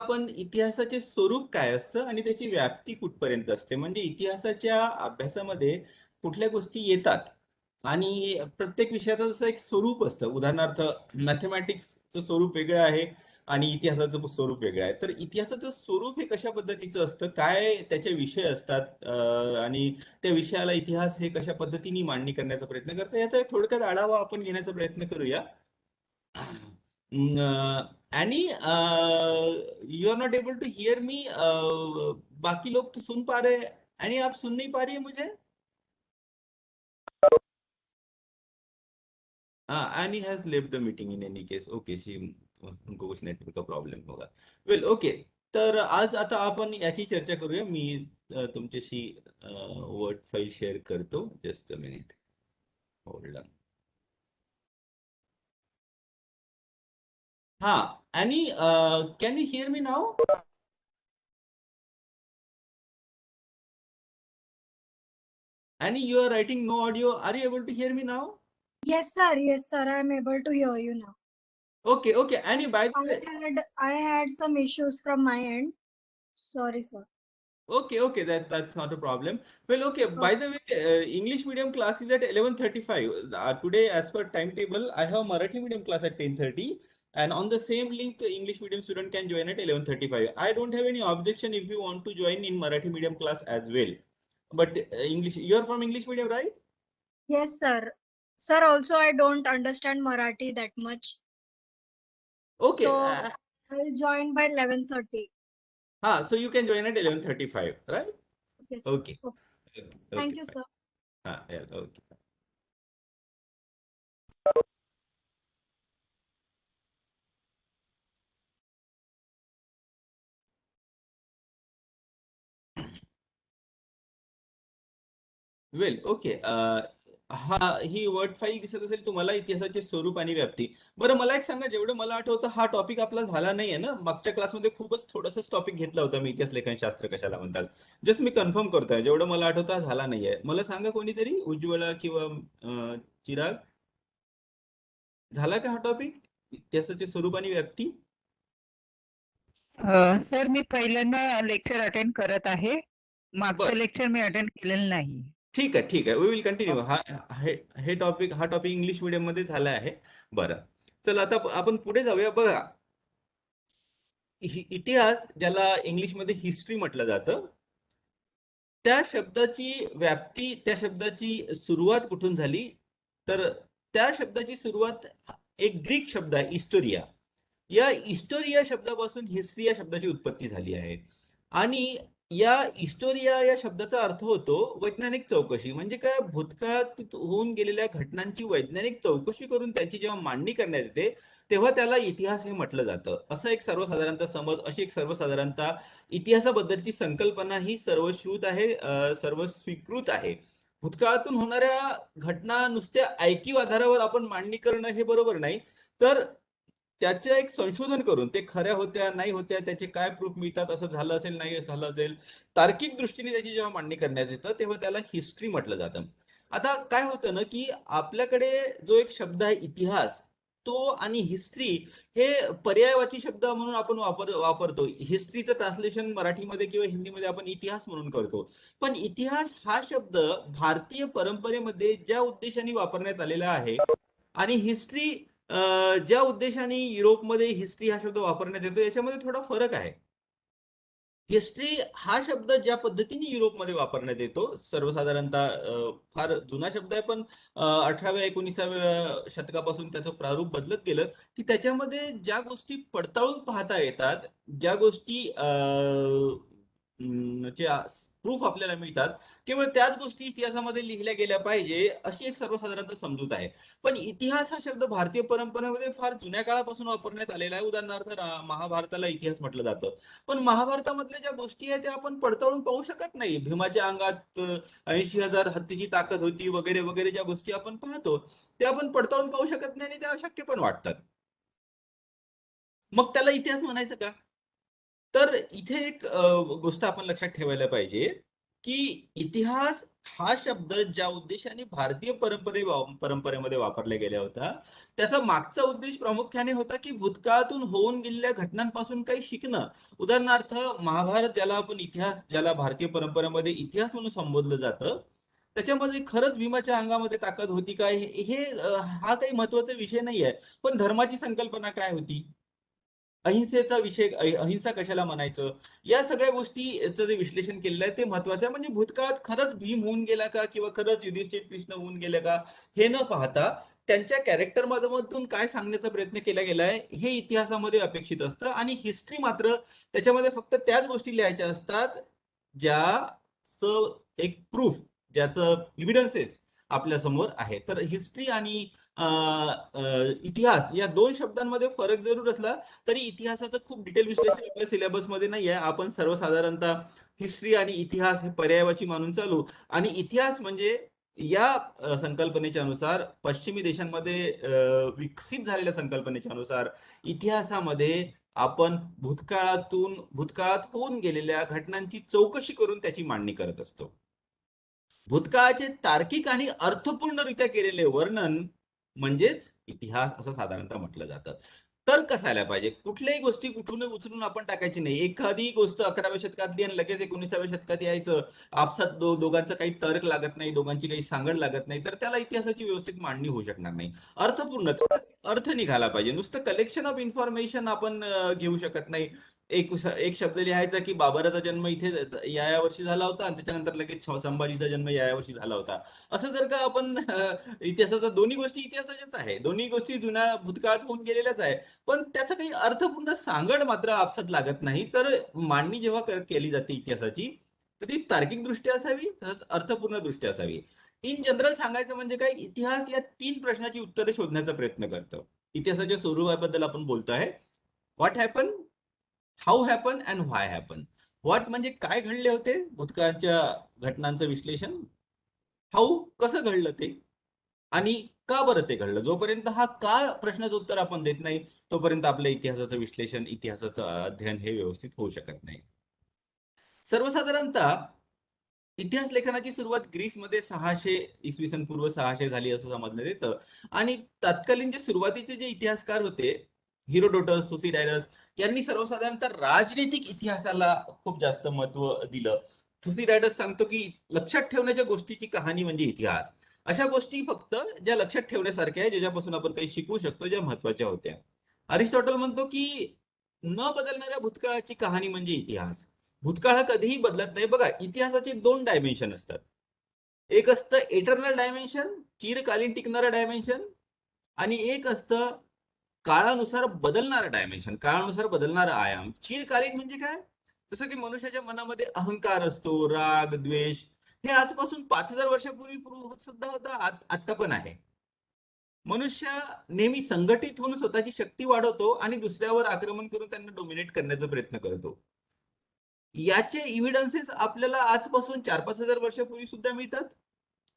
आपण इतिहासाचे स्वरूप काय असतं आणि त्याची व्याप्ती कुठपर्यंत असते. म्हणजे इतिहासाच्या अभ्यासामध्ये कुठल्या गोष्टी येतात आणि प्रत्येक विषयाचं जसं एक स्वरूप असतं. उदाहरणार्थ मॅथमॅटिक्सचं स्वरूप वेगळं आहे आणि इतिहासाचं स्वरूप वेगळं आहे. तर इतिहासाचं स्वरूप हे कशा पद्धतीचं असतं, काय त्याचे विषय असतात आणि त्या विषयाला इतिहास हे कशा पद्धतीने मांडणी करण्याचा प्रयत्न करतात, याचा एक थोडक्यात आढावा आपण घेण्याचा प्रयत्न करूया. Any you are not able to hear me. बाकी लोग तो सुन पा रहे हैं। एनी आप सुन नहीं पा रही है मुझे? हाँ, Annie has left the meeting in any case. Okay, she उनको कुछ नेटवर्क का प्रॉब्लेम होगा। वेल ओके, तर आज आता आपण याची चर्चा करूया। मी तुमच्याशी वर्ड फाईल शेअर करतो। Just a minute, hold on. हाँ, Annie can you hear me now? Annie, you are writing no audio. Are you able to hear me now? Yes, sir. Yes, sir. I am able to hear you now. Okay, okay. Annie, by the way, I had some issues from my end. Sorry, sir. okay, okay, that's not a problem. Well, okay. By Okay. the way, English medium class is at 11:35. Today, as per timetable, I have Marathi medium class at 10:30, and on the same link, English medium student can join at 11:35. I don't have any objection if you want to join in Marathi medium class as well. But English, you are from English medium, right? Yes, sir. Sir, also I don't understand Marathi that much. Okay. So I'll join by 11:30. So you can join at 11:35, right? Okay, sir. Okay. Okay. Okay, Thank okay, you, fine. sir. Yeah, okay. Well okay, हा ही word file दिसत असेल तुम्हाला, इतिहासाचे स्वरूप आणि व्याप्ती. बरं, मला एक सांगा, जेवढं मला आठवतं हा टॉपिक आपला झाला नाहीये ना? मागच्या क्लासमध्ये खूपच थोडंसंच टॉपिक घेतला होता मी, इतिहास लेखनशास्त्र कशाला म्हणतात. जस्ट मी कन्फर्म करतोय, जेवढं मला आठवतं हा झाला नाहीये. मला सांगा कोणीतरी, उज्ज्वला किंवा चिराग, झाला का हा टॉपिक, इतिहासाचे स्वरूप आणि व्याप्ती? सर मी पहिल्यांदा लेक्चर अटेंड करत आहे. बर, मागचं लेक्चर मी अटेंड केलेलं नाही. ठीक आहे, ठीक आहे. We will continue. हा टॉपिक इंग्लिश मीडियम मध्ये झाला आहे. बरं, चल आता आपण पुढे जाऊया. बघा, इतिहास, ज्याला इंग्लिशमध्ये हिस्ट्री म्हटलं जातं, त्या शब्दाची व्याप्ती, त्या शब्दाची सुरुवात कुठून झाली? तर त्या शब्दाची सुरुवात एक ग्रीक शब्द आहे, इस्टोरिया. या इस्टोरिया शब्दापासून हिस्ट्री या शब्दाची उत्पत्ती झाली आहे. आणि या इस्टोरिया या शब्दाचा अर्थ होतो वैज्ञानिक चौकशी. म्हणजे काय, भूतकाळात होऊन गेलेल्या घटनांची वैज्ञानिक चौकशी करून त्यांची जेव्हा मांडणी करण्यात येते, तेव्हा त्याला इतिहास हे म्हटलं जातं. असं एक सर्वसाधारणतः समज, अशी एक सर्वसाधारणतः इतिहासाबद्दलची संकल्पना ही सर्वश्रुत आहे, सर्व स्वीकृत आहे. भूतकाळातून होणाऱ्या घटना नुसत्या ऐकीव आधारावर आपण मांडणी करणं हे बरोबर नाही. तर त्याचे एक संशोधन करून, ते खऱ्या होत्या नाही होत्या, त्याचे काय प्रूफ मिळतात, असं झालं असेल नाही झालं असेल, तार्किक दृष्टीने त्याची जेव्हा मांडणी करण्यात येतं, तेव्हा त्याला हिस्ट्री म्हटलं जातं. आता काय होतं ना, की आपल्याकडे जो एक शब्द आहे इतिहास, तो आणि हिस्ट्री हे पर्यायवाची शब्द म्हणून आपण वापरतो. हिस्ट्रीचं ट्रान्सलेशन मराठीमध्ये किंवा हिंदीमध्ये आपण इतिहास म्हणून करतो. पण इतिहास हा शब्द भारतीय परंपरेमध्ये ज्या उद्देशाने वापरण्यात आलेला आहे, आणि हिस्ट्री ज्या उद्देशाने युरोपमध्ये हिस्ट्री हा शब्द वापरण्यात येतो, याच्यामध्ये थोडा फरक आहे. हिस्ट्री हा शब्द ज्या पद्धतीने युरोपमध्ये वापरण्यात येतो, सर्वसाधारणतः फार जुना शब्द आहे, पण 18व्या-19व्या शतकापासून त्याचं प्रारूप बदलत गेलं, की त्याच्यामध्ये ज्या गोष्टी पडताळून पाहता येतात, ज्या गोष्टी प्रूफ आपल्याला मिळतात, केवळ त्याच गोष्टी इतिहासामध्ये लिहिल्या गेल्या पाहिजे, अशी एक सर्वसाधारणतः समजूत आहे. पण इतिहास हा शब्द भारतीय परंपरेमध्ये फार जुन्या काळापासून वापरण्यात आलेला आहे. उदाहरणार्थ महाभारताला इतिहास म्हटलं जातं. पण महाभारतामधल्या ज्या गोष्टी आहेत त्या आपण पडताळून पाहू शकत नाही. भीमाच्या अंगात 80,000 हत्तीची ताकद होती वगैरे वगैरे, ज्या गोष्टी आपण पाहतो त्या आपण पडताळून पाहू शकत नाही आणि त्या अशक्य पण वाटतात. मग त्याला इतिहास म्हणायचं का? तर इथे एक गोष्ट आपण लक्षात ठेवायला पाहिजे, की इतिहास हा शब्द ज्या उद्देशाने भारतीय परंपरेमध्ये वापरला गेला होता, त्याचा मागचा उद्देश प्रामुख्याने होता की भूतकाळातून होऊन गेलेल्या घटनांपासून काही शिकणं. उदाहरणार्थ महाभारत, ज्याला आपण इतिहास, ज्याला भारतीय परंपरेमध्ये इतिहास म्हणून संबोधलं जातं, त्याच्यामध्ये खरंच भीमाच्या अंगामध्ये ताकद होती काय, हा काही महत्वाचा विषय नाही आहे. पण धर्माची संकल्पना काय होती, अहिंसेचा विषय, अहिंसा कशाला म्हणायचं, या सगळ्या गोष्टीचं जे विश्लेषण केलेलं आहे ते महत्वाचं आहे. म्हणजे भूतकाळात खरंच भीम होऊन गेला का, किंवा खरंच युधिष्ठिर कृष्ण होऊन गेले का, हे न पाहता त्यांच्या कॅरेक्टर मधून काय सांगण्याचा प्रयत्न केला गेलाय हे इतिहासामध्ये अपेक्षित असतं. आणि हिस्ट्री मात्र त्याच्यामध्ये फक्त त्याच गोष्टी लिहायच्या असतात ज्या एक प्रूफ, ज्याचं एव्हिडन्सेस आपल्या समोर आहे. तर हिस्ट्री आणि इतिहास या दोन शब्दांमध्ये फरक जरूर असला तरी इतिहासाचं खूप डिटेल विश्लेषण आपल्या सिलेबसमध्ये नाही आहे. आपण सर्वसाधारणतः हिस्ट्री आणि इतिहास हे पर्यायवाची मानून चालू. आणि इतिहास म्हणजे या संकल्पनेच्या अनुसार, पश्चिमी देशांमध्ये विकसित झालेल्या संकल्पनेच्या अनुसार, इतिहासामध्ये आपण भूतकाळात होऊन गेलेल्या घटनांची चौकशी करून त्याची मांडणी करत असतो. भूतकाळाचे तार्किक आणि अर्थपूर्णरित्या केलेले वर्णन म्हणजेच इतिहास असं साधारणतः म्हटलं जातं. तर्क असायला पाहिजे. कुठल्याही गोष्टी कुठून उचलून आपण टाकायची नाही. एखादी गोष्ट 11व्या शतकातली आणि लगेच 19व्या शतकात यायचं, आपसात दोघांचा काही तर्क लागत नाही, दोघांची काही सांगड लागत नाही, तर त्याला इतिहासाची व्यवस्थित मांडणी होऊ शकणार नाही. अर्थपूर्ण, अर्थ निघाला पाहिजे. नुसतं कलेक्शन ऑफ इन्फॉर्मेशन आपण घेऊ शकत नाही. एक शब्द लिहायचा की बाबराचा जन्म इथे या वर्षी झाला होता आणि त्याच्यानंतर लगेच संभाजीचा जन्म या वर्षी झाला होता. असं जर का आपण इतिहासाचा, दोन्ही गोष्टी इतिहासाच्याच आहे, दोन्ही गोष्टी जुन्या भूतकाळात होऊन गेलेल्याच आहे, पण त्याचं काही अर्थपूर्ण सांगड मात्र आपसात लागत नाही. तर मांडणी जेव्हा केली जाते इतिहासाची, तर ती तार्किक दृष्ट्या असावी, तसंच अर्थपूर्ण दृष्ट्या असावी. इन जनरल सांगायचं म्हणजे काय, इतिहास या 3 प्रश्नाची उत्तरे शोधण्याचा प्रयत्न करतो. इतिहासाच्या स्वरूपाबद्दल आपण बोलतो आहे. What happen, how happen and why happen. What म्हणजे काय घडले होते, भूतकाळाच्या घटनांचं विश्लेषण. हाऊ, कसं घडलं ते, आणि का बरं ते घडलं. जोपर्यंत हा का प्रश्नाचं उत्तर आपण देत नाही, तोपर्यंत आपल्या इतिहासाचं विश्लेषण, इतिहासाचं अध्ययन हे व्यवस्थित होऊ शकत नाही. सर्वसाधारणतः इतिहास लेखनाची सुरुवात ग्रीसमध्ये 600 इसवी सन पूर्व 600 झाली असं समजण्यात येतं. आणि तत्कालीन जे सुरुवातीचे जे इतिहासकार होते, हिरोडोटस, थुसिडायडस, यांनी सर्वसाधारणतः राजनीतिक इतिहासाला खूप जास्त महत्व दिलं. थुसिडायडस सांगतो की लक्षात ठेवण्याच्या गोष्टीची कहाणी म्हणजे इतिहास. अशा गोष्टी फक्त ज्या लक्षात ठेवण्यासारख्या आहे, ज्याच्यापासून आपण काही शिकू शकतो, ज्या महत्वाच्या होत्या. अरिस्टॉटल म्हणतो की न बदलणाऱ्या भूतकाळाची कहाणी म्हणजे इतिहास. भूतकाळ हा कधीही बदलत नाही. बघा, इतिहासाचे 2 डायमेन्शन असतात. एक असतं एटर्नल डायमेन्शन, चिरकालीन टिकणारं डायमेन्शन, आणि एक असतं काळानुसार बदलणारं डायमेन्शन, काळानुसार बदलणारा आयाम. चिरकालीन म्हणजे काय, जसं की मनुष्याच्या मनामध्ये अहंकार असतो, राग, द्वेष, हे आजपासून 5000 वर्षापूर्वी सुद्धा होता, आता पण आहे. मनुष्य नेहमी संघटित होऊन स्वतःची शक्ती वाढवतो आणि दुसऱ्यावर आक्रमण करून त्यांना डोमिनेट करण्याचा प्रयत्न करतो. याचे इव्हिडन्सेस आपल्याला आजपासून 4-5 हजार वर्षापूर्वी सुद्धा मिळतात.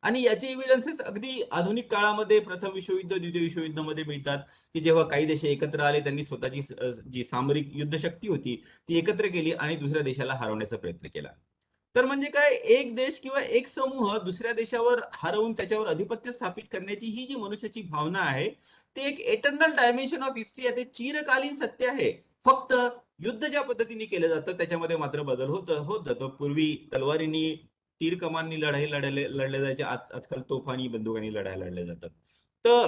आणि याचे इव्हिडन्सेस अगदी आधुनिक काळामध्ये, प्रथम विश्वयुद्ध, द्वितीय विश्वयुद्धामध्ये मिळतात, की जेव्हा काही देश एकत्र आले, त्यांनी स्वतःची जी सामरिक युद्धशक्ती होती ती एकत्र केली आणि दुसऱ्या देशाला हरवण्याचा प्रयत्न केला. तर म्हणजे काय, एक देश किंवा एक समूह दुसऱ्या देशावर हरवून त्याच्यावर अधिपत्य स्थापित करण्याची ही जी मनुष्याची भावना आहे, ते एक एटर्नल डायमेन्शन ऑफ हिस्ट्री आहे. ते चिरकालीन सत्य आहे. फक्त युद्ध ज्या पद्धतीने केलं जातं त्याच्यामध्ये मात्र बदल होत जातो. पूर्वी तलवारींनी, तीर कमानी लढले जायचे, आजकाल तोफानी बंदुकांनी लढले जातात. तर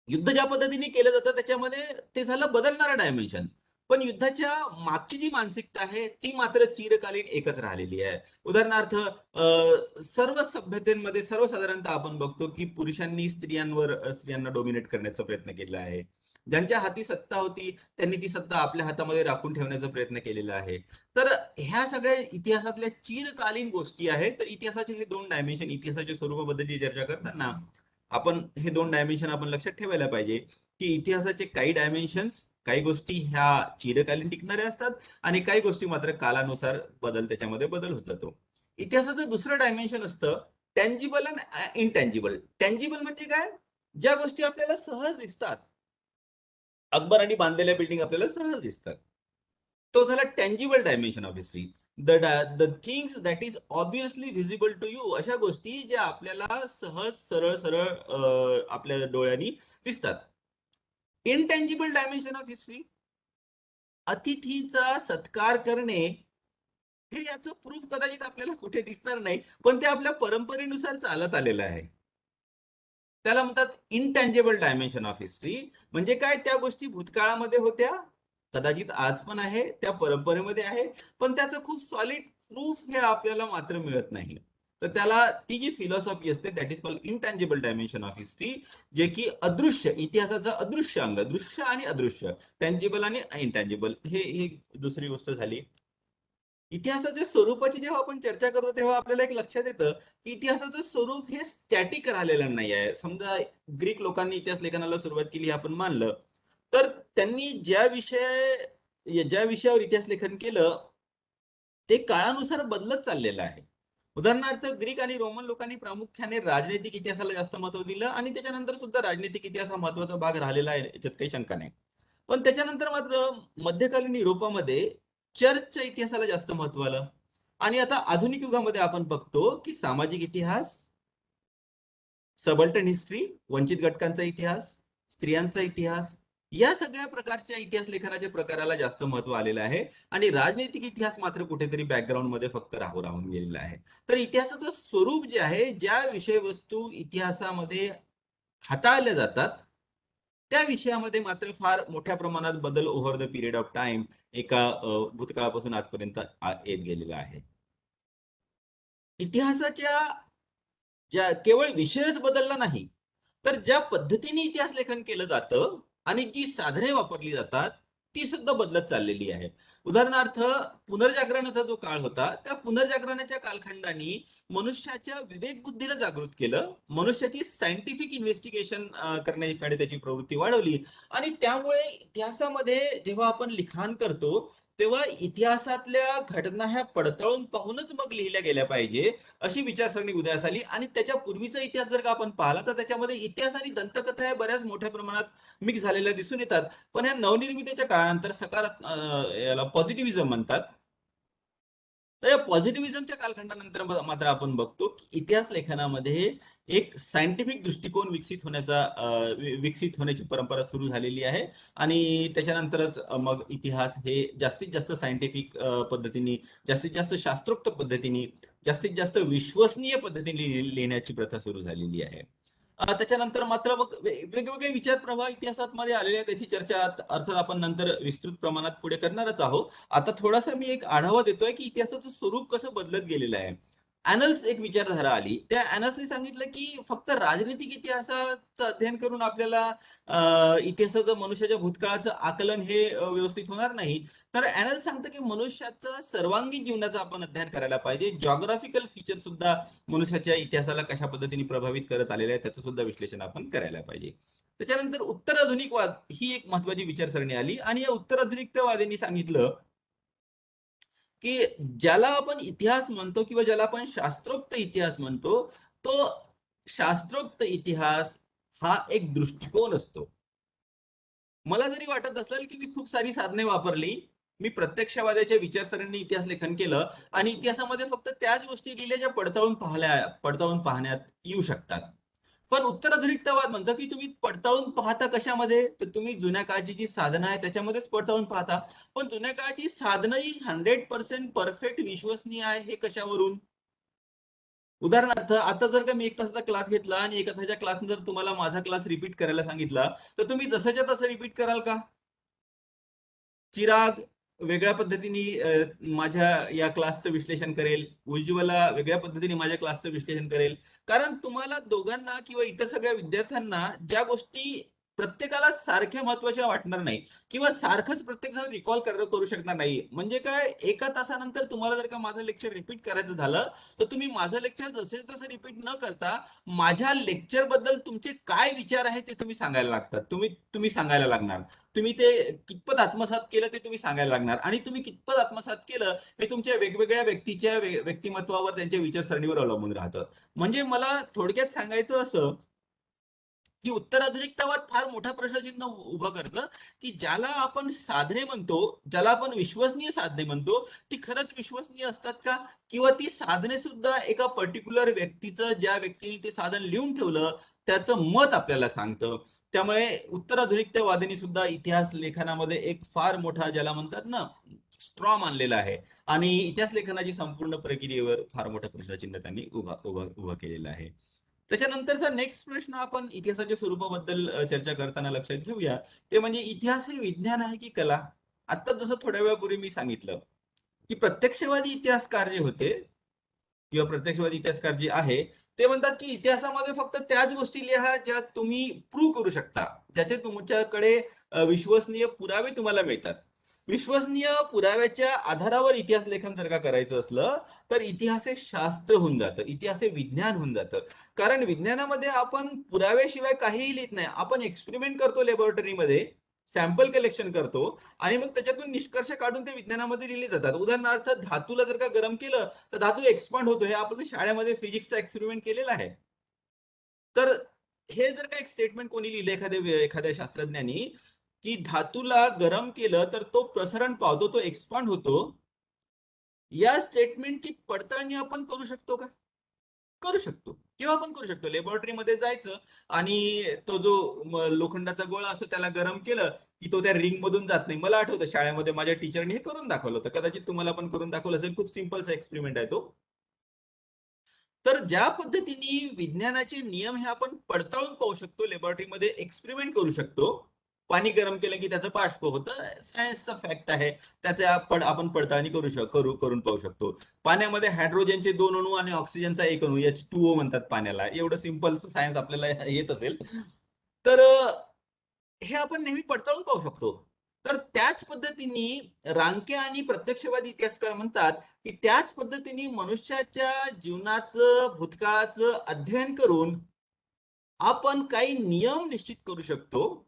युद्ध ज्या पद्धतीने केलं जातं त्याच्यामध्ये ते झालं बदलणारं डायमेन्शन. पण युद्धाच्या मागची जी मानसिकता आहे ती मात्र चिरकालीन एकच राहिलेली आहे. उदाहरणार्थ, सर्व सभ्यतेमध्ये सर्वसाधारणतः आपण बघतो की पुरुषांनी स्त्रियांना डोमिनेट करण्याचा प्रयत्न केला आहे. ज्यांच्या हाती सत्ता होती त्यांनी ती सत्ता आपल्या हातामध्ये राखून ठेवण्याचा प्रयत्न केलेला आहे. तर ह्या सगळ्या इतिहासातल्या चिरकालीन गोष्टी आहेत. तर इतिहासाचे हे 2 डायमेन्शन, इतिहासाच्या स्वरूपाबद्दलची चर्चा करताना आपण हे 2 डायमेन्शन आपण लक्षात ठेवायला पाहिजे, की इतिहासाचे काही डायमेन्शन्स, काही गोष्टी ह्या चिरकालीन टिकणाऱ्या असतात आणि काही गोष्टी मात्र कालानुसार त्याच्यामध्ये बदल होत जातो. इतिहासाचं दुसरं डायमेन्शन असतं टँजिबल आणि इनटँजिबल. टँजिबल म्हणजे काय, ज्या गोष्टी आपल्याला सहज दिसतात. अकबरांनी बांधलेल्या बिल्डिंग आपल्याला सहज दिसतात. तो झाला tangible dimension of history. The things that is obviously visible to you, अशा गोष्टी ज्या आपल्याला सहज सरळ सरळ आपल्या डोळ्यांनी दिसतात. इनटँजिबल डायमेन्शन ऑफ हिस्ट्री, अतिथीचा सत्कार करणे, हे याचं प्रूफ कदाचित आपल्याला कुठे दिसणार नाही, पण ते आपल्या परंपरेनुसार चालत आलेलं आहे. त्याला म्हणतात इनटँजिबल डायमेन्शन ऑफ हिस्ट्री. म्हणजे काय, त्या गोष्टी भूतकाळामध्ये होत्या, कदाचित आज पण आहे, त्या परंपरेमध्ये आहे, पण त्याचं खूप सॉलिड प्रूफ हे आपल्याला मात्र मिळत नाही. तर त्याला ती जी फिलॉसॉफी असते that is called intangible dimension of history, जे की अदृश्य इतिहासाचं अदृश्य अंग, दृश्य आणि अदृश्य, टँजिबल आणि इनटँजिबल, हे दुसरी गोष्ट झाली. इतिहासाच्या स्वरूपाची जेव्हा आपण चर्चा करतो तेव्हा आपल्याला एक लक्षात येतं की इतिहासाचं स्वरूप हे स्टॅटिक राहिलेलं नाही आहे. समजा ग्रीक लोकांनी इतिहास लेखनाला सुरुवात केली आपण मानलं, तर त्यांनी ज्या विषयावर इतिहास लेखन केलं ते काळानुसार बदलत चाललेलं आहे. उदाहरणार्थ ग्रीक आणि रोमन लोकांनी प्रामुख्याने राजनैतिक इतिहासाला जास्त महत्व दिलं आणि त्याच्यानंतर सुद्धा राजनैतिक इतिहास हा महत्वाचा भाग राहिलेला आहे, याच्यात काही शंका नाही. पण त्याच्यानंतर मात्र मध्यकालीन युरोपामध्ये चर्चच्या इतिहासाला जास्त महत्व आलं. आणि आता आधुनिक युगामध्ये आपण बघतो की सामाजिक इतिहास, सबल्टन हिस्ट्री, वंचित घटकांचा इतिहास, स्त्रियांचा इतिहास, या सगळ्या प्रकारच्या इतिहास लेखनाच्या प्रकाराला जास्त महत्व आलेलं आहे. आणि राजनैतिक इतिहास मात्र कुठेतरी बॅकग्राऊंड मध्ये फक्त राहून गेलेला आहे. तर इतिहासाचं स्वरूप जे आहे, ज्या विषयवस्तू इतिहासामध्ये हाताळल्या जातात त्या विषयामध्ये मात्र फार मोठ्या प्रमाणात बदल over the period of time एका भूतकाळापासून आजपर्यंत येत गेलेला आहे. इतिहासाच्या ज्या केवळ विषयच बदलला नाही, तर ज्या पद्धतीने इतिहास लेखन केलं जातं आणि जी साधने वापरली जातात ती सुद्धा बदलत चाललेली आहे. उदाहरणार्थ पुनर्जागरणाचा जो काळ होता, त्या पुनर्जागरणाच्या कालखंडाने मनुष्याच्या विवेक बुद्धीला जागृत केलं, मनुष्याची सायंटिफिक इन्व्हेस्टिगेशन करण्याकडे त्याची प्रवृत्ती वाढवली. आणि त्यामुळे इतिहासामध्ये जेव्हा आपण लिखाण करतो तेव्हा इतिहासातल्या घटना ह्या पडताळून पाहूनच मग लिहिल्या गेल्या पाहिजे, अशी विचारसरणी उदयास आली. आणि त्याच्या पूर्वीचा इतिहास जर का आपण पाहिला तर त्याच्यामध्ये इतिहास आणि दंतकथा या बऱ्याच मोठ्या प्रमाणात मिक्स झालेल्या दिसून येतात. पण या नवनिर्मितीच्या काळानंतर याला पॉझिटिव्हिजम म्हणतात. तर या पॉझिटिव्हिजमच्या कालखंडानंतर मात्र आपण बघतो की इतिहास लेखनामध्ये एक सायंटिफिक दृष्टिकोन विकसित होण्याची परंपरा सुरू झालेली आहे. आणि त्याच्यानंतरच मग इतिहास हे जास्तीत जास्त सायंटिफिक पद्धतीने, जास्तीत जास्त शास्त्रोक्त पद्धतीने, जास्तीत जास्त विश्वसनीय पद्धतीने लिहिण्याची प्रथा सुरू झालेली आहे. त्याच्यानंतर मात्र मग वेगवेगळे विचार प्रवाह इतिहासामध्ये आलेले आहेत, त्याची चर्चा अर्थात आपण नंतर विस्तृत प्रमाणात पुढे करणारच आहोत. आता थोडासा मी एक आढावा देतोय की इतिहासाचं स्वरूप कसं बदलत गेलेलं आहे. अॅनल्स एक विचारधारा आली, त्या अॅनल्सने सांगितलं की फक्त राजनीतिक इतिहासाचं अध्ययन करून आपल्याला इतिहासाचं, मनुष्याच्या भूतकाळाचं आकलन हे व्यवस्थित होणार नाही. तर अॅनल सांगतं की मनुष्याचं सर्वांगीण जीवनाचं आपण अध्ययन करायला पाहिजे. जॉग्राफिकल फीचर सुद्धा मनुष्याच्या इतिहासाला कशा पद्धतीने प्रभावित करत आलेलं आहे त्याचं सुद्धा विश्लेषण आपण करायला पाहिजे. त्याच्यानंतर उत्तर आधुनिकवाद ही एक महत्वाची विचारसरणी आली आणि या उत्तर आधुनिकतावाद्यांनी सांगितलं की ज्याला आपण इतिहास म्हणतो किंवा ज्याला आपण शास्त्रोक्त इतिहास म्हणतो, तो शास्त्रोक्त इतिहास हा एक दृष्टिकोन असतो. मला जरी वाटत असेल की मी खूप सारी साधने वापरली, मी प्रत्यक्षवादाच्या विचारसरणीने इतिहास लेखन केलं आणि इतिहासामध्ये फक्त त्याच गोष्टी लिहिल्या ज्या पडताळून पाहण्यात येऊ शकतात. पण उत्तर आधुनिकतावाद म्हणतं की तुम्ही पडताळून पाहता कशामध्ये, तर तुम्ही जुन्या काळची जी साधनं आहे त्याच्यामध्येच पडताळून पाहता. पण जुन्या काळची साधनं ही 100% परफेक्ट विश्वसनीय आहे हे कशावरून? उदाहरणार्थ आता जर का मी 1 तासाचा क्लास घेतला आणि 1 तासाच्या क्लासने जर तुम्हाला माझा क्लास रिपीट करायला सांगितला, तर तुम्ही जसंच्या तसं रिपीट कराल का? चिराग वेगळ्या पद्धतीने माझ्या या क्लासचं विश्लेषण करेल, उज्ज्वला वेगळ्या पद्धतीने माझ्या क्लासचं विश्लेषण करेल. कारण तुम्हाला दोघांना किंवा इतर सगळ्या विद्यार्थ्यांना ज्या गोष्टी प्रत्येकाला सारख्या महत्वाच्या वाटणार नाही किंवा सारखंच प्रत्येक जण रिकॉल करू शकणार नाही. म्हणजे काय, 1 तासानंतर तुम्हाला जर का माझं लेक्चर रिपीट करायचं झालं तर तुम्ही माझं लेक्चर जसे तसं रिपीट न करता माझ्या लेक्चर बद्दल तुमचे काय विचार आहेत ते तुम्ही सांगायला लागतात. तुम्ही सांगायला लागणार. तुम्ही ते कितपत आत्मसात केलं ते तुम्ही सांगायला लागणार. आणि तुम्ही कितपत आत्मसात केलं हे तुमच्या वेगवेगळ्या व्यक्तीच्या व्यक्तिमत्वावर, त्यांच्या विचारसरणीवर अवलंबून राहतं. म्हणजे मला थोडक्यात सांगायचं असं की उत्तराधुनिकतावाद फार मोठा प्रश्नचिन्ह उभं करतं, की ज्याला आपण साधने म्हणतो, ज्याला आपण विश्वसनीय साधने म्हणतो, ती खरंच विश्वसनीय असतात का? किंवा ती साधने सुद्धा एका पर्टिक्युलर व्यक्तीचं, ज्या व्यक्तीने ते साधन लिहून ठेवलं, त्याचं मत आपल्याला सांगतं. त्यामुळे उत्तराधुनिकतावादींनी सुद्धा इतिहास लेखनामध्ये एक फार मोठा, ज्याला म्हणतात ना, स्ट्रॉ मानलेला आहे आणि इतिहास लेखनाची संपूर्ण प्रक्रियेवर फार मोठं प्रश्नचिन्ह त्यांनी उभं केलेलं आहे. त्याच्यानंतरचा नेक्स्ट प्रश्न आपण इतिहासाच्या स्वरूपाबद्दल चर्चा करताना लक्षात घेऊया, ते म्हणजे इतिहास हे विज्ञान आहे की कला? आता जसं थोड्या वेळापूर्वी मी सांगितलं, की प्रत्यक्षवादी इतिहासकार जे होते किंवा प्रत्यक्षवादी इतिहासकार जे आहे, ते म्हणतात की इतिहासामध्ये फक्त त्याच गोष्टी लिहा ज्या तुम्ही प्रूव्ह करू शकता, ज्याचे तुमच्याकडे विश्वसनीय पुरावे तुम्हाला मिळतात. विश्वसनीय पुराव्याच्या आधारावर इतिहास लेखन जर का करायचं असलं, तर इतिहास हे शास्त्र होऊन जातं, इतिहास हे विज्ञान होऊन जातं. कारण विज्ञानामध्ये आपण पुराव्याशिवाय काहीही लिहित नाही. आपण एक्सपेरिमेंट करतो लॅबोरेटरीमध्ये, सॅम्पल कलेक्शन करतो आणि मग त्याच्यातून निष्कर्ष काढून ते विज्ञानामध्ये लिहिले जातात. उदाहरणार्थ, धातूला जर का गरम केलं तर धातू एक्सपांड होतो. हे आपण शाळेमध्ये फिजिक्सचा एक्सपेरिमेंट केलेला आहे. तर हे जर का एक स्टेटमेंट कोणी लिहिलं एखाद्या शास्त्रज्ञानी, की धातूला गरम केलं तर तो प्रसरण पावतो, तो एक्सपांड होतो, या स्टेटमेंटची पडताळणी आपण करू शकतो का? करू शकतो. किंवा आपण करू शकतो. लॅबोरेटरीमध्ये जायचं आणि तो जो लोखंडाचा गोळा असतो त्याला गरम केलं की तो त्या रिंग मधून जात नाही. मला आठवतं शाळेमध्ये माझ्या टीचरनी हे करून दाखवलं होतं. कदाचित तुम्हाला पण करून दाखवलं असेल. खूप सिंपलचा एक्सपेरिमेंट आहे तो. तर ज्या पद्धतीने विज्ञानाचे नियम हे आपण पडताळून पाहू शकतो, लॅबोरेटरीमध्ये एक्सपेरिमेंट करू शकतो. पाणी गरम केलं की त्याचं बाष्प होतं. सायन्सचा फॅक्ट आहे. त्याच्या आपण पडताळणी करून पाहू शकतो. पाण्यामध्ये हायड्रोजनचे 2 अणू आणि ऑक्सिजनचा 1 अणू, H2O म्हणतात पाण्याला. एवढं सिंपल सायन्स आपल्याला येत असेल तर हे आपण नेहमी पडताळून पाहू शकतो. तर त्याच पद्धतीने रांके आणि प्रत्यक्षवादी इतिहासकार म्हणतात, की त्याच पद्धतीने मनुष्याच्या जीवनाचं, भूतकाळाचं अध्ययन करून आपण काही नियम निश्चित करू शकतो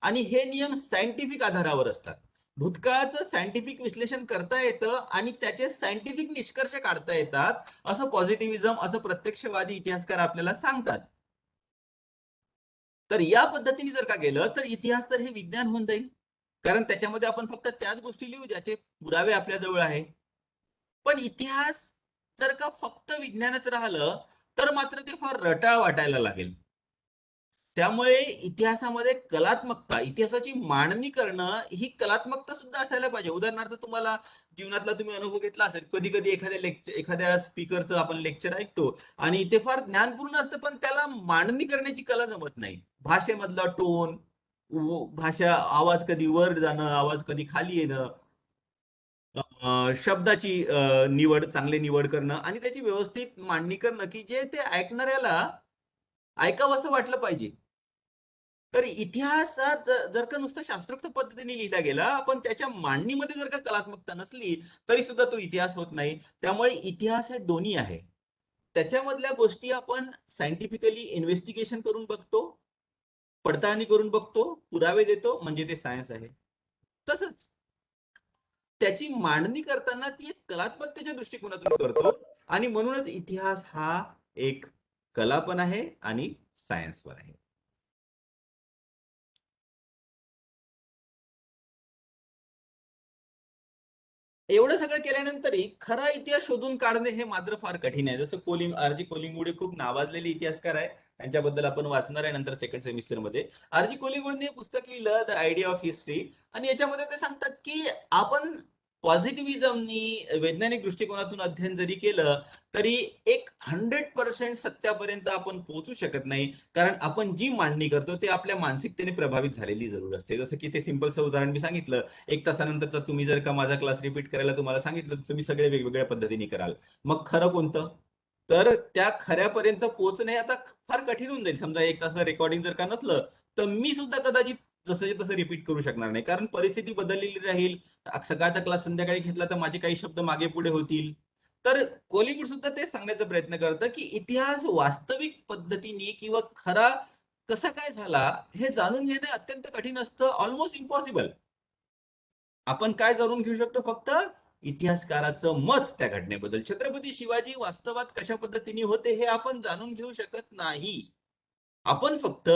आणि हे नियम सायंटिफिक आधारावर असतात. भूतकाळाचं सायंटिफिक विश्लेषण करता येतं आणि त्याचे सायंटिफिक निष्कर्ष काढता येतात, असं पॉझिटिव्हिझम, असं प्रत्यक्षवादी इतिहासकार आपल्याला सांगतात. तर या पद्धतीने जर का गेलं तर इतिहास तर हे विज्ञान होऊन जाईल. कारण त्याच्यामध्ये आपण फक्त त्याच गोष्टी लिहू ज्याचे पुरावे आपल्या जवळ आहे. पण इतिहास जर का फक्त विज्ञानच राहिलं तर मात्र ते फार रटाळ वाटायला लागेल. त्यामुळे इतिहासामध्ये कलात्मकता, इतिहासाची मांडणी करणं ही कलात्मकता सुद्धा असायला पाहिजे. उदाहरणार्थ, तुम्हाला जीवनातला तुम्ही अनुभव घेतला असेल, कधी कधी एखाद्या स्पीकरचं आपण लेक्चर ऐकतो आणि ते फार ज्ञानपूर्ण असतं, पण त्याला मांडणी करण्याची कला जमत नाही. भाषेमधला टोन, भाषा, आवाज कधी वर जाणं, आवाज कधी खाली येणं, शब्दाची निवड, चांगली निवड करणं आणि त्याची व्यवस्थित मांडणी करणं, की जे ते ऐकणाऱ्याला ऐकावंसं वाटलं पाहिजे. तर इतिहासात जर का नुसतं शास्त्रोक्त पद्धतीने लिहिला गेला, पण त्याच्या मांडणीमध्ये जर का कलात्मकता नसली, तरी सुद्धा तो इतिहास होत नाही. त्यामुळे इतिहास हे दोन्ही आहे. त्याच्यामधल्या गोष्टी आपण सायंटिफिकली इन्व्हेस्टिगेशन करून बघतो, पडताळणी करून बघतो, पुरावे देतो, म्हणजे ते सायन्स आहे. तसंच त्याची मांडणी करताना ती एक कलात्मकतेच्या दृष्टिकोनातून करतो आणि म्हणूनच इतिहास हा एक कला पण आहे आणि सायन्स पण आहे. एवढं सगळं केल्यानंतरही खरा इतिहास शोधून काढणे हे मात्र फार कठीण आहे. जसं आर.जी. कोलिंगवुडे खूप नावाजलेले इतिहासकार आहे. त्यांच्याबद्दल आपण वाचणार आहे नंतर सेकंड सेमिस्टर मध्ये. आर.जी. कोलिंगवुडेने पुस्तक लिहिलं द आयडिया ऑफ हिस्ट्री आणि याच्यामध्ये ते सांगतात की आपण पॉझिटिव्हिझमनी, वैज्ञानिक दृष्टिकोनातून अध्ययन जरी केलं तरी एक 100% सत्यापर्यंत आपण पोहोचू शकत नाही. कारण आपण जी मांडणी करतो ते आपल्या मानसिकतेने प्रभावित झालेली जरूर असते. जसं की ते सिंपलचं उदाहरण मी सांगितलं, 1 तासानंतरचा तुम्ही जर का माझा क्लास रिपीट करायला तुम्हाला सांगितलं, तर तुम्ही सगळे वेगवेगळ्या पद्धतीने कराल. मग खरं कोणतं? तर त्या खऱ्यापर्यंत पोहोचणे आता फार कठीण होऊन जाईल. समजा 1 तास रेकॉर्डिंग जर का नसलं, तर मी सुद्धा कदाचित जसंच्या तसं रिपीट करू शकणार नाही. कारण परिस्थिती बदललेली राहील. सकाळचा क्लास संध्याकाळी घेतला तर माझे काही शब्द मागे पुढे होतील. तर कोलिंगवुड सुद्धा तेच सांगण्याचा प्रयत्न करतं, की इतिहास वास्तविक पद्धतीने किंवा खरा कसा काय झाला हे जाणून घेणे अत्यंत कठीण असतं, ऑलमोस्ट इम्पॉसिबल. आपण काय जाणून घेऊ शकतो? फक्त इतिहासकाराचं मत त्या घटनेबद्दल. छत्रपती शिवाजी वास्तवात कशा पद्धतीने होते हे आपण जाणून घेऊ शकत नाही. आपण फक्त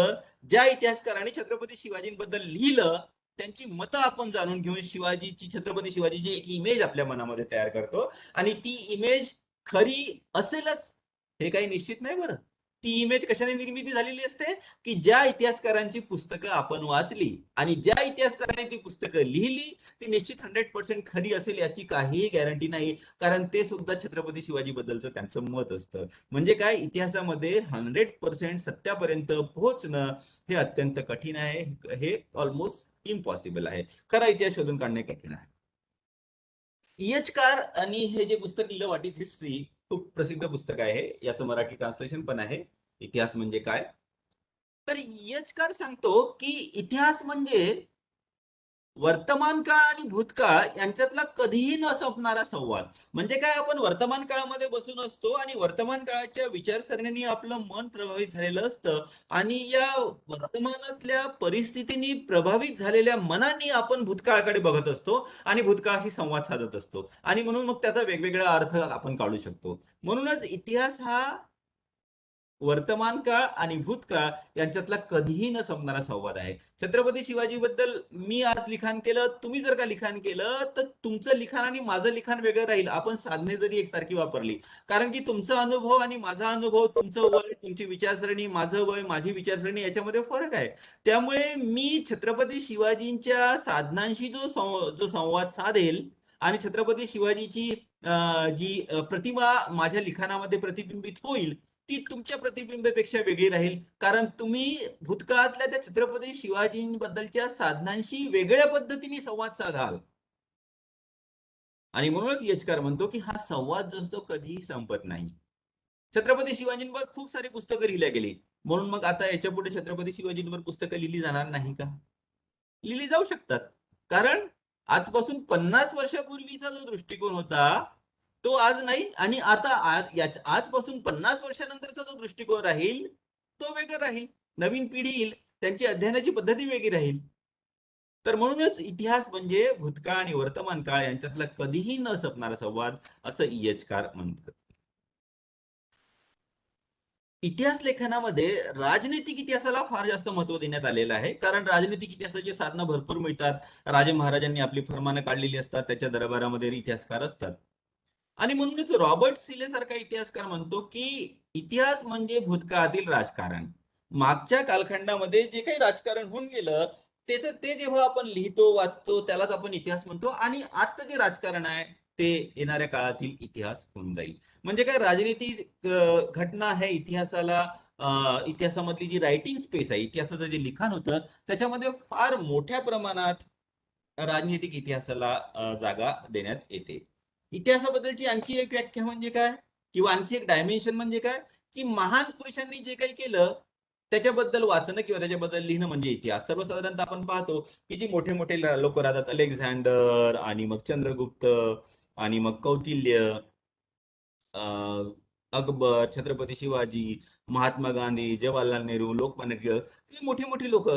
ज्या इतिहासकारांनी छत्रपती शिवाजींबद्दल लिहिलं त्यांची मतं आपण जाणून घेऊन छत्रपती शिवाजीची एक इमेज आपल्या मनामध्ये तयार करतो आणि ती इमेज खरी असेलच हे काही निश्चित नाही बरं. ती इमेज कशाने निर्मिती झालेली असते की ज्या इतिहासकारांची पुस्तकं आपण वाचली आणि ज्या इतिहासकारांनी ती पुस्तकं लिहिली ती निश्चित 100% खरी असेल याची काहीही गॅरंटी नाही, कारण ते सुद्धा छत्रपती शिवाजी बद्दलचं त्यांचं मत असतं. म्हणजे काय, इतिहासामध्ये 100% सत्यापर्यंत पोहोचणं हे अत्यंत कठीण आहे, हे ऑलमोस्ट इम्पॉसिबल आहे. खरा इतिहास शोधून काढणे कठीण आहे. इयचकार आणि हे जे पुस्तक लिहिलं व्हॉट इज हिस्ट्री खूप प्रसिद्ध पुस्तक आहे, याचं मराठी ट्रान्सलेशन पण आहे, इतिहास म्हणजे काय. तर इयचकार सांगतो की इतिहास म्हणजे वर्तमान काळ आणि भूतकाळ यांच्यातला कधीही न संपणारा संवाद. म्हणजे काय, आपण वर्तमान काळामध्ये बसून असतो आणि वर्तमान काळाच्या विचारसरणीने आपलं मन प्रभावित झालेलं असतं आणि या वर्तमानातल्या परिस्थितीने प्रभावित झालेल्या मनाने आपण भूतकाळाकडे बघत असतो आणि भूतकाळाशी संवाद साधत असतो आणि म्हणून मग त्याचा वेगवेगळा अर्थ आपण काढू शकतो. म्हणूनच इतिहास हा वर्तमान काळ आणि भूतकाळ यांच्यातला कधीही न संपणारा संवाद आहे. छत्रपती शिवाजी बद्दल मी आज लिखाण केलं, तुम्ही जर का लिखाण केलं तर तुमचं लिखाण आणि माझं लिखाण वेगळं राहील. आपण साधने जरी एकसारखी वापरली, कारण की तुमचा अनुभव आणि माझा अनुभव, तुमचं वय, तुमची विचारसरणी, माझं वय, माझी विचारसरणी याच्यामध्ये फरक आहे. त्यामुळे मी छत्रपती शिवाजींच्या साधनांशी जो संवाद साधेल आणि छत्रपती शिवाजीची जी प्रतिमा माझ्या लिखाणामध्ये प्रतिबिंबित होईल ती तुमच्या प्रतिबिंबापेक्षा वेगळी राहील, कारण तुम्ही भूतकाळातल्या त्या छत्रपती शिवाजींबद्दलच्या साधनांशी वेगळ्या पद्धतीने संवाद साधाल. आणि म्हणूनच यचकार म्हणतो की हा संवाद जो असतो कधीही संपत नाही. छत्रपती शिवाजींवर खूप सारी पुस्तकं लिहिल्या गेली, म्हणून मग आता याच्या पुढे छत्रपती शिवाजींवर पुस्तकं लिहिली जाणार नाही का? लिहिली जाऊ शकतात, कारण आजपासून 50 वर्षापूर्वीचा जो दृष्टिकोन होता तो आज नाही आणि आता आजपासून 50 वर्षानंतरचा जो दृष्टिकोन राहील तो वेगळा राहील. नवीन पिढी येईल, त्यांची अध्ययनाची पद्धती वेगळी राहील. तर म्हणूनच इतिहास म्हणजे भूतकाळ आणि वर्तमान काळ यांच्यातला कधीही न संपणारा संवाद असं इयचकार म्हणतात. इतिहास लेखनामध्ये राजनैतिक इतिहासाला फार जास्त महत्व देण्यात आलेलं आहे, कारण राजनैतिक इतिहासाची साधनं भरपूर मिळतात. राजे महाराजांनी आपली फरमानं काढलेली असतात, त्याच्या दरबारामध्ये इतिहासकार असतात. आणि म्हणूनच रॉबर्ट सिले सारखा इतिहासकार म्हणतो की इतिहास म्हणजे भूतकाळातील राजकारण. मागच्या कालखंडामध्ये जे काही राजकारण होऊन गेलं ते जेव्हा आपण लिहितो वाचतो त्यालाच आपण इतिहास म्हणतो आणि आजचं जे राजकारण आहे ते येणाऱ्या काळातील इतिहास होऊन जाईल. म्हणजे काय, राजनीती घटना आहे इतिहासाला इतिहासामधली जी रायटिंग स्पेस आहे, इतिहासाचं जे लिखाण होतं त्याच्यामध्ये फार मोठ्या प्रमाणात राजनीतिक इतिहासाला जागा देण्यात येते. इतिहासाबद्दलची आणखी एक व्याख्या म्हणजे काय, किंवा आणखी एक डायमेन्शन म्हणजे काय, की महान पुरुषांनी जे काही केलं त्याच्याबद्दल वाचणं किंवा त्याच्याबद्दल लिहिणं म्हणजे इतिहास. सर्वसाधारणतः आपण पाहतो की जी मोठे मोठे लोक राहतात, अलेक्झांडर आणि मग चंद्रगुप्त आणि मग कौटिल्य, अकबर, छत्रपती शिवाजी, महात्मा गांधी, जवाहरलाल नेहरू, लोकमान्य टिळक, ही मोठी मोठी लोक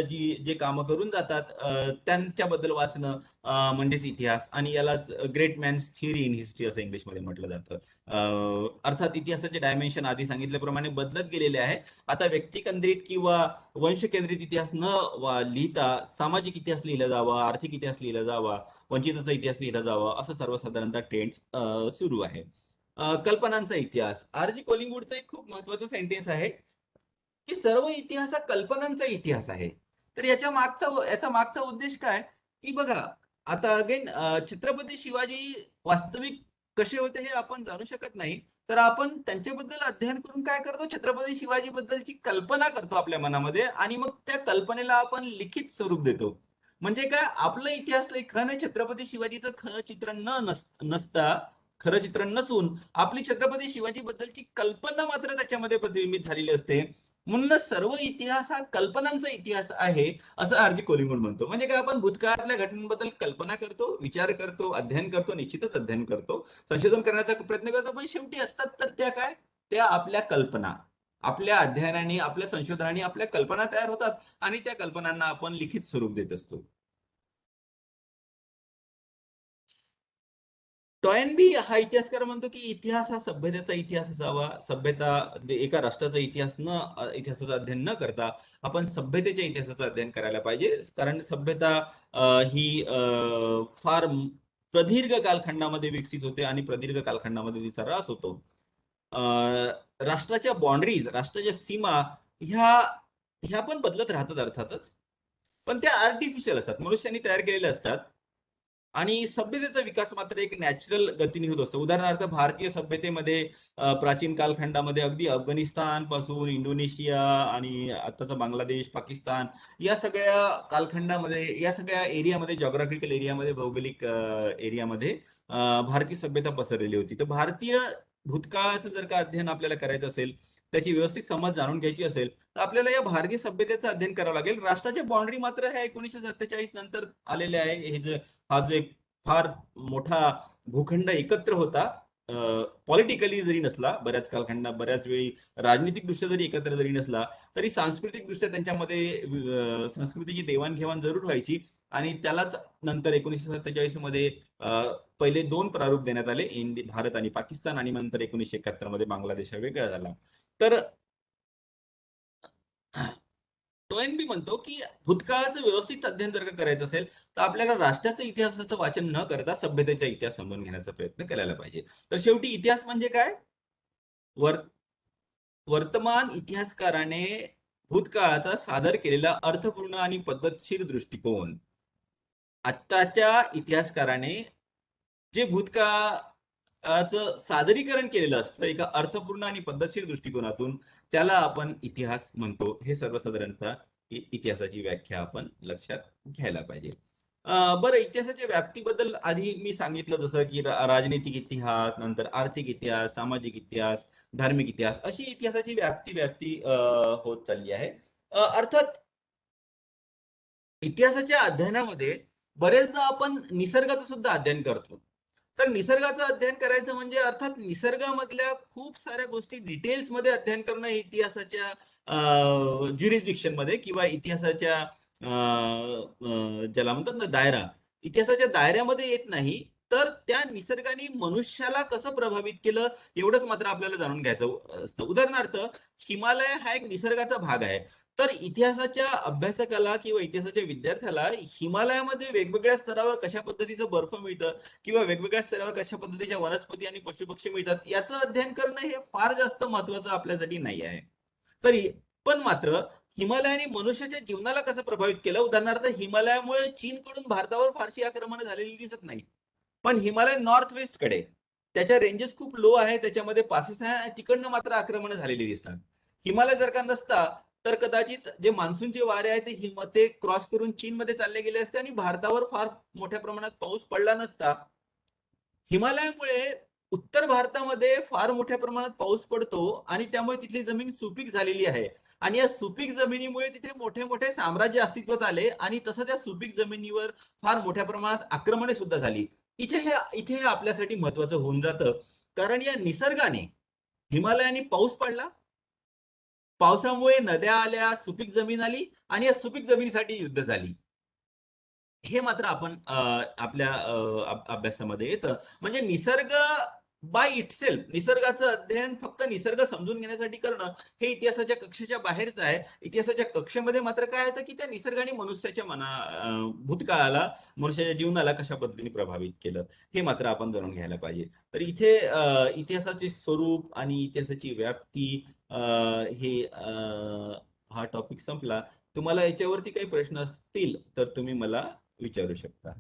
जी जे कामं करून जातात त्यांच्याबद्दल वाचणं म्हणजेच इतिहास. आणि यालाच great man's theory in history असं इंग्लिशमध्ये म्हटलं जातं. अर्थात इतिहासाचे डायमेन्शन आधी सांगितल्याप्रमाणे बदलत गेलेले आहे. आता व्यक्तिकेंद्रित किंवा वंश केंद्रित इतिहास न लिहिता सामाजिक इतिहास लिहिला जावा, आर्थिक इतिहास लिहिला जावा, वंचिताचा इतिहास लिहिला जावा असं सर्वसाधारणतः ट्रेंड सुरू आहे. कल्पनांचा इतिहास. आर.जी. कोलिंगवूडचं एक खूप महत्वाचं सेंटेन्स आहे की सर्व इतिहास हा कल्पनांचा इतिहास आहे. तर याचा मागचा उद्देश काय, की बघा आता अगेन छत्रपती शिवाजी वास्तविक कसे होते हे आपण जाणू शकत नाही, तर आपण त्यांच्याबद्दल अध्ययन करून काय करतो, छत्रपती शिवाजी बद्दलची कल्पना करतो आपल्या मनामध्ये आणि मग त्या कल्पनेला आपण लिखित स्वरूप देतो. म्हणजे काय, आपलं इतिहास लेखन हे छत्रपती शिवाजीचं खरं चित्र नसून आपली छत्रपती शिवाजी बद्दलची कल्पना मात्र त्याच्यामध्ये प्रतिबिंबित झालेली असते. म्हणूनच सर्व इतिहास हा कल्पनांचा इतिहास आहे असं आर.जी. कोलिंगवूड म्हणतो. म्हणजे काय, आपण भूतकाळातल्या घटनांबद्दल कल्पना करतो, विचार करतो, अध्ययन करतो, निश्चितच अध्ययन करतो, संशोधन करण्याचा प्रयत्न करतो, पण शेवटी असतात तर त्या काय, त्या आपल्या कल्पना. आपल्या अध्ययनाने, आपल्या संशोधनाने आपल्या कल्पना तयार होतात आणि त्या कल्पनांना आपण लिखित स्वरूप देत असतो. टॉयनबी हा इतिहासकार म्हणतो की इतिहास हा सभ्यतेचा इतिहास असावा. सभ्यता एका राष्ट्राचा इतिहास इतिहासाचा अध्ययन न करता आपण सभ्यतेच्या इतिहासाचं अध्ययन करायला पाहिजे. कारण सभ्यता ही फार प्रदीर्घ कालखंडामध्ये विकसित होते आणि प्रदीर्घ कालखंडामध्ये तिचा ऱ्हास होतो. राष्ट्राच्या बाउंड्रीज, राष्ट्राच्या सीमा ह्या ह्या पण बदलत राहतात अर्थातच, पण त्या आर्टिफिशियल असतात, मनुष्याने तयार केलेल्या असतात. आणि सभ्यतेचा विकास मात्र एक नॅचरल गतीने होत असतो. उदाहरणार्थ भारतीय सभ्यतेमध्ये प्राचीन कालखंडामध्ये अगदी अफगाणिस्तान पासून इंडोनेशिया आणि आताचा बांगलादेश, पाकिस्तान या सगळ्या कालखंडामध्ये, या सगळ्या एरियामध्ये, जॉग्राफिकल एरियामध्ये, भौगोलिक एरियामध्ये भारतीय सभ्यता पसरलेली होती. तर भारतीय भूतकाळाचं जर का अध्ययन आपल्याला करायचं असेल, त्याची व्यवस्थित समज जाणून घ्यायची असेल, तर आपल्याला या भारतीय सभ्यतेचं अध्ययन करावं लागेल. राष्ट्राच्या बाउंड्री मात्र ह्या 1947 नंतर आलेल्या आहे. हा जो एक फार मोठा भूखंड एकत्र होता, पॉलिटिकली जरी नसला, बऱ्याच कालखंडा, बऱ्याच वेळी राजनीतिक दृष्ट्या जरी एकत्र जरी नसला, तरी सांस्कृतिक दृष्ट्या त्यांच्यामध्ये संस्कृतीची देवाणघेवाण जरूर व्हायची. आणि त्यालाच नंतर 1947 मध्ये पहिले 2 प्रारूप देण्यात आले, भारत आणि पाकिस्तान, आणि नंतर 1971 मध्ये बांगलादेश हा वेगळा झाला. तर टोएनबी म्हणतो की भूतकाळाचं व्यवस्थित अध्ययन जर का करायचं असेल, तर आपल्याला राष्ट्राचं इतिहासाचं वाचन न करता सभ्यतेचा इतिहास समजून घेण्याचा प्रयत्न करायला पाहिजे. तर शेवटी इतिहास म्हणजे काय? वर्तमान इतिहासकाराने भूतकाळाचा सादर केलेला अर्थपूर्ण आणि पद्धतशीर दृष्टिकोन. आत्ताच्या इतिहासकाराने जे भूतकाळाचं सादरीकरण केलेलं असतं एका अर्थपूर्ण आणि पद्धतशीर दृष्टिकोनातून, त्याला आपण इतिहास म्हणतो. हे सर्वसाधारणतः इतिहासाची व्याख्या आपण लक्षात घ्यायला पाहिजे. बरं, इतिहासाच्या व्याप्तीबद्दल आधी मी सांगितलं, जसं की राजनैतिक इतिहास, नंतर आर्थिक इतिहास, सामाजिक इतिहास, धार्मिक इतिहास, अशी इतिहासाची व्याप्ती होत चालली आहे. अर्थात इतिहासाच्या अध्ययनामध्ये बरेचदा आपण निसर्गाचं सुद्धा अध्ययन करतो. तर निसर्गाचं अध्ययन करायचं म्हणजे अर्थात निसर्गामधल्या खूप साऱ्या गोष्टी डिटेल्समध्ये अध्ययन करणं हे इतिहासाच्या ज्युरिस्डिक्शन मध्ये किंवा इतिहासाच्या ज्याला म्हणतात ना दायरा, इतिहासाच्या दायऱ्यामध्ये येत नाही. तर त्या निसर्गाने मनुष्याला कसं प्रभावित केलं एवढंच मात्र आपल्याला जाणून घ्यायचं असतं. उदाहरणार्थ, हिमालय हा एक निसर्गाचा भाग आहे. तर इतिहासाच्या अभ्यासकाला किंवा इतिहासाच्या विद्यार्थ्याला हिमालयामध्ये वेगवेगळ्या स्तरावर कशा पद्धतीचं बर्फ मिळतं किंवा वेगवेगळ्या स्तरावर कशा पद्धतीच्या वनस्पती आणि पशुपक्षी मिळतात, याचं अध्ययन करणं हे फार जास्त महत्वाचं आपल्यासाठी नाही आहे. तरी पण मात्र हिमालयाने मनुष्याच्या जीवनाला कसं प्रभावित केलं, उदाहरणार्थ हिमालयामुळे चीनकडून भारतावर फारशी आक्रमण झालेली दिसत नाही, पण हिमालय नॉर्थ वेस्ट कडे त्याच्या रेंजेस खूप लो आहे, त्याच्यामध्ये पासेस आहे, तिकडनं मात्र आक्रमण झालेली दिसतात. हिमालय जर का नसता तर कदाचित जे मान्सूनचे वारे आहेत ते क्रॉस करून चीनमध्ये चालले गेले असते आणि भारतावर फार मोठ्या प्रमाणात पाऊस पडला नसता. हिमालयामुळे उत्तर भारतामध्ये फार मोठ्या प्रमाणात पाऊस पडतो आणि त्यामुळे तिथली जमीन सुपीक झालेली आहे. आणि या सुपीक जमिनीमुळे तिथे मोठे मोठे साम्राज्य अस्तित्वात आले आणि तसं त्या सुपीक जमिनीवर फार मोठ्या प्रमाणात आक्रमणे सुद्धा झाली. इथे हे आपल्यासाठी महत्वाचं होऊन जातं, कारण या निसर्गाने, हिमालयाने पाऊस पडला, पावसामुळे नद्या आल्या, सुपीक जमीन आली आणि या सुपीक जमिनीसाठी युद्ध झाली. हे मात्र आपण आपल्या अभ्यासामध्ये येतं. म्हणजे निसर्ग बाय इटसेल्फ, निसर्गाचं अध्ययन फक्त निसर्ग समजून घेण्यासाठी करणं हे इतिहासाच्या कक्षेच्या बाहेरच आहे. इतिहासाच्या कक्षेमध्ये मात्र काय येतं की त्या निसर्गाने मनुष्याच्या भूतकाळाला, मनुष्याच्या जीवनाला कशा पद्धतीने प्रभावित केलं, हे मात्र आपण जाणून घ्यायला पाहिजे. तर इथे इतिहासाचे स्वरूप आणि इतिहासाची व्याप्ती, हे हा टॉपिक संपला. तुम्हाला याच्यावरती काही प्रश्न असतील तर तुम्ही मला विचारू शकता.